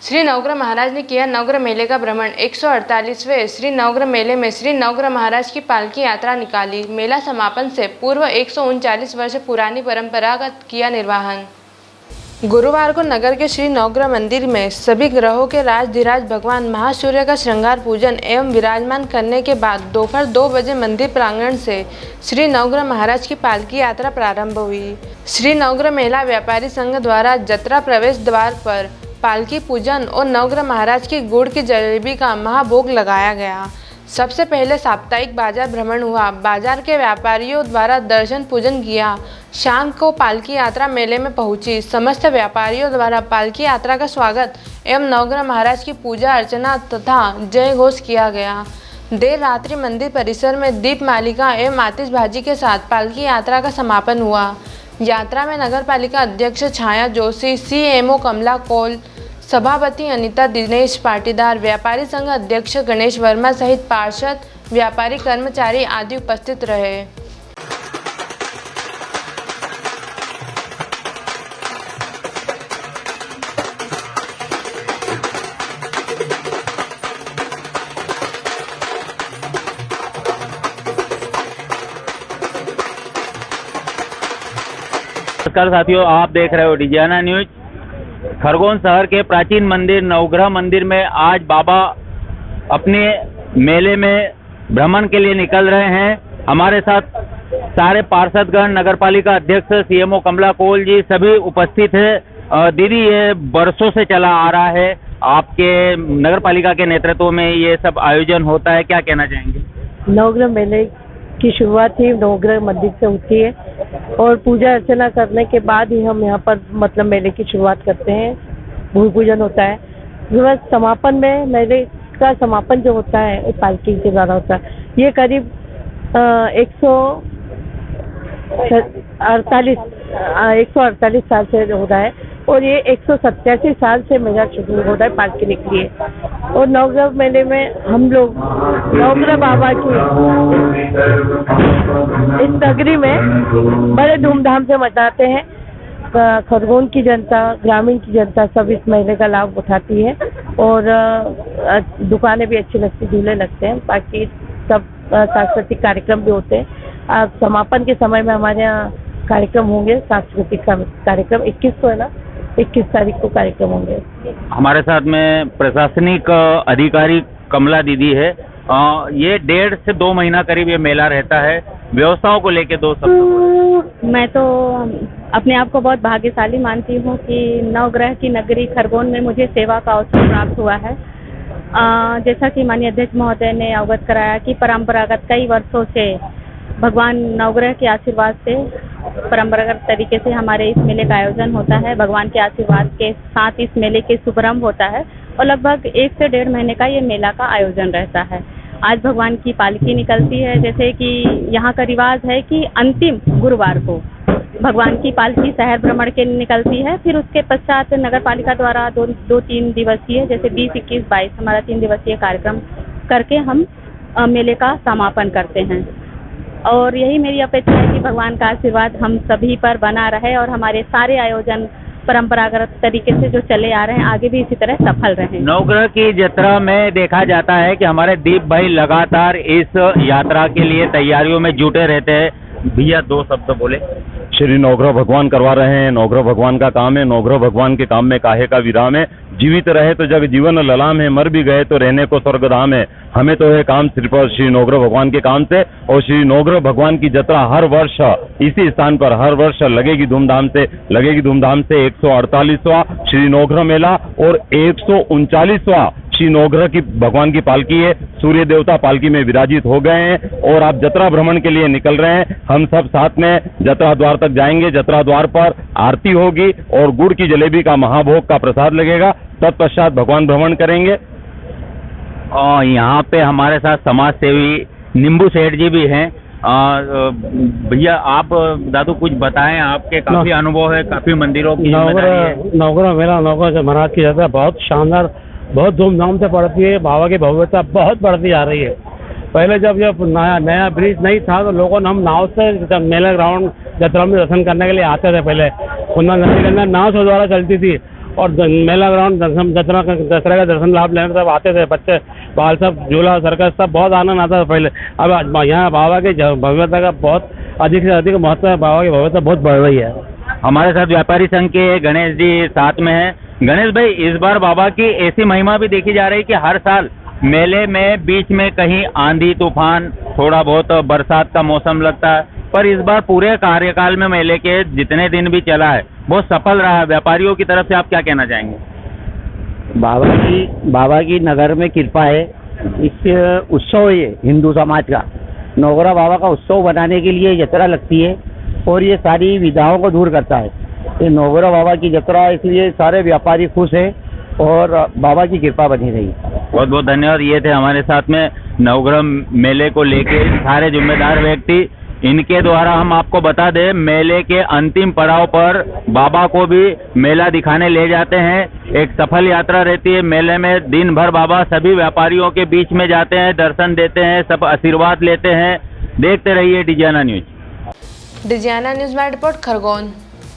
श्री नवग्रह महाराज ने किया नवग्रह मेले का भ्रमण। 148वें श्री नवग्रह मेले में श्री नवग्रह महाराज की पालकी यात्रा निकाली। मेला समापन से पूर्व 139 वर्ष पुरानी परंपरा का किया निर्वहन। गुरुवार को नगर के श्री नवग्रह मंदिर में सभी ग्रहों के राजधिराज भगवान महासूर्य का श्रृंगार पूजन एवं विराजमान करने के बाद दोपहर 2 बजे मंदिर प्रांगण से श्री नवग्रह महाराज की पालकी यात्रा प्रारंभ हुई। श्री नवग्रह महिला व्यापारी संघ द्वारा जत्रा प्रवेश द्वार पर पालकी पूजन और नवग्रह महाराज की गुड़ की जलेबी का महाभोग लगाया गया। सबसे पहले साप्ताहिक बाजार भ्रमण हुआ। बाजार के व्यापारियों द्वारा दर्शन पूजन किया। शाम को पालकी यात्रा मेले में पहुंची। समस्त व्यापारियों द्वारा पालकी यात्रा का स्वागत एवं नवग्रह महाराज की पूजा अर्चना तथा जय घोष किया गया। देर रात्रि मंदिर परिसर में दीप मालिका एवं आतिशबाजी के साथ पालकी यात्रा का समापन हुआ। यात्रा में नगर पालिका अध्यक्ष छाया जोशी, CMO कमला कौल, सभापति अनिता दिनेश पाटीदार, व्यापारी संघ अध्यक्ष गणेश वर्मा सहित पार्षद, व्यापारी, कर्मचारी आदि उपस्थित रहे। नमस्कार साथियों, आप देख रहे हो डिजाना न्यूज। खरगोन शहर के प्राचीन मंदिर नवग्रह मंदिर में आज बाबा अपने मेले में भ्रमण के लिए निकल रहे हैं। हमारे साथ सारे पार्षदगण, नगरपालिका अध्यक्ष, CMO कमला कोल जी सभी उपस्थित है। दीदी, ये बरसों से चला आ रहा है, आपके नगरपालिका के नेतृत्व में ये सब आयोजन होता है, क्या कहना चाहेंगे? नवग्रह मेले की शुरुआत ही नवग्रह मंदिर से होती है और पूजा अर्चना करने के बाद ही हम यहाँ पर मतलब मेले की शुरुआत करते हैं। भूमि पूजन होता है। बस समापन में मेले का समापन जो होता है पालकी के द्वारा होता है। ये करीब 148 साल से हो रहा है और ये 187 साल से मेला शुरू हो रहा है, पालकी निकली है। और नवग्रह मेले में हम लोग नवग्रह बाबा की इस नगरी में बड़े धूमधाम से मनाते हैं। खरगोन की जनता, ग्रामीण की जनता सब इस मेले का लाभ उठाती है और दुकानें भी अच्छी लगती, झूले लगते हैं। बाकी सब सांस्कृतिक कार्यक्रम भी होते हैं। समापन के समय में हमारे यहाँ कार्यक्रम होंगे, सांस्कृतिक कार्यक्रम 21 को है ना, 21 तारीख को कार्यक्रम होंगे। हमारे साथ में प्रशासनिक अधिकारी कमला दीदी है। ये 1.5 से 2 महीना करीब ये मेला रहता है। व्यवस्थाओं को लेके 2 शब्द। मैं तो अपने आप को बहुत भाग्यशाली मानती हूँ कि नवग्रह की नगरी खरगोन में मुझे सेवा का अवसर प्राप्त हुआ है। जैसा कि माननीय अध्यक्ष महोदय ने अवगत कराया कि परंपरागत कई वर्षों से भगवान नवग्रह के आशीर्वाद से परंपरागत तरीके से हमारे इस मेले का आयोजन होता है। भगवान के आशीर्वाद के साथ इस मेले के शुभारंभ होता है और लगभग 1 से 1.5 महीने का ये मेला का आयोजन रहता है। आज भगवान की पालकी निकलती है। जैसे कि यहाँ का रिवाज है कि अंतिम गुरुवार को भगवान की पालकी शहर भ्रमण के निकलती है। फिर उसके पश्चात नगर पालिका द्वारा 2-3 दिवसीय, जैसे 20, 21, 22 हमारा 3 दिवसीय कार्यक्रम करके हम मेले का समापन करते हैं। और यही मेरी अपेक्षा है कि भगवान का आशीर्वाद हम सभी पर बना रहे और हमारे सारे आयोजन परंपरागत तरीके से जो चले आ रहे हैं आगे भी इसी तरह सफल रहें। नवग्रह की यात्रा में देखा जाता है कि हमारे दीप भाई लगातार इस यात्रा के लिए तैयारियों में जुटे रहते हैं। भैया 2 शब्द बोले। श्री नवग्रह भगवान करवा रहे हैं। नवग्रह भगवान का काम है। नवग्रह भगवान के काम में काहे का विराम है। जीवित रहे तो जग जीवन ललाम है, मर भी गए तो रहने को स्वर्गधाम है। हमें तो है काम सिर्फ श्री नवग्रह भगवान के काम से। और श्री नवग्रह भगवान की यात्रा हर वर्ष इसी स्थान पर हर वर्ष लगेगी धूमधाम से 148वां श्री नवग्रह मेला और 139वां श्री नवग्रह की भगवान की पालकी है। सूर्य देवता पालकी में विराजित हो गए हैं और आप जत्रा भ्रमण के लिए निकल रहे हैं। हम सब साथ में जत्रा द्वार तक जाएंगे। जत्रा द्वार पर आरती होगी और गुड़ की जलेबी का महाभोग का प्रसाद लगेगा। तत्पश्चात भगवान भ्रमण करेंगे। और यहाँ पे हमारे साथ समाज सेवी नींबू सेठ जी भी हैं। भैया आप दादू कुछ बताएं, आपके काफी अनुभव है, काफी मंदिरों की नवग्रह मेला नवग्रह महाराज की यात्रा बहुत शानदार, बहुत धूमधाम से पड़ती है। बाबा की भव्यता बहुत बढ़ती जा रही है। पहले जब नया ब्रिज नहीं था तो लोगों ने हम नाव से मेला ग्राउंड जत्रा में दर्शन करने के लिए आते थे। पहले उन्ना नदी के अंदर नाव से द्वारा चलती थी और मेला ग्राउंड दर्शन दसरा का दर्शन लाभ लेने सब आते थे बच्चे, बाल सब झूला सर्कस सब बहुत आनंद आता था पहले। अब यहाँ बाबा के भव्यता का बहुत अधिक से अधिक महत्व है, बाबा की भव्यता बहुत बढ़ रही है। हमारे साथ व्यापारी संघ के गणेश जी साथ में हैं। गणेश भाई, इस बार बाबा की ऐसी महिमा भी देखी जा रही कि हर साल मेले में बीच में कहीं आंधी तूफान, थोड़ा बहुत बरसात का मौसम लगता है, पर इस बार पूरे कार्यकाल में मेले के जितने दिन भी चला है बहुत सफल रहा है। व्यापारियों की तरफ से आप क्या कहना चाहेंगे? बाबा की नगर में कृपा है। इस उत्सव है हिंदू समाज का, नवग्रह बाबा का उत्सव बनाने के लिए यात्रा लगती है और ये सारी विधाओं को दूर करता है। ये नवग्रह बाबा की यात्रा, इसलिए सारे व्यापारी खुश हैं और बाबा की कृपा बनी रही। बहुत बहुत धन्यवाद। ये थे हमारे साथ में नवग्रह मेले को लेके सारे जिम्मेदार व्यक्ति। इनके द्वारा हम आपको बता दें, मेले के अंतिम पड़ाव पर बाबा को भी मेला दिखाने ले जाते हैं। एक सफल यात्रा रहती है मेले में। दिन भर बाबा सभी व्यापारियों के बीच में जाते हैं, दर्शन देते हैं, सब आशीर्वाद लेते हैं। देखते रहिए डिजियाना न्यूज। डिजियाना न्यूज में रिपोर्ट खरगोन।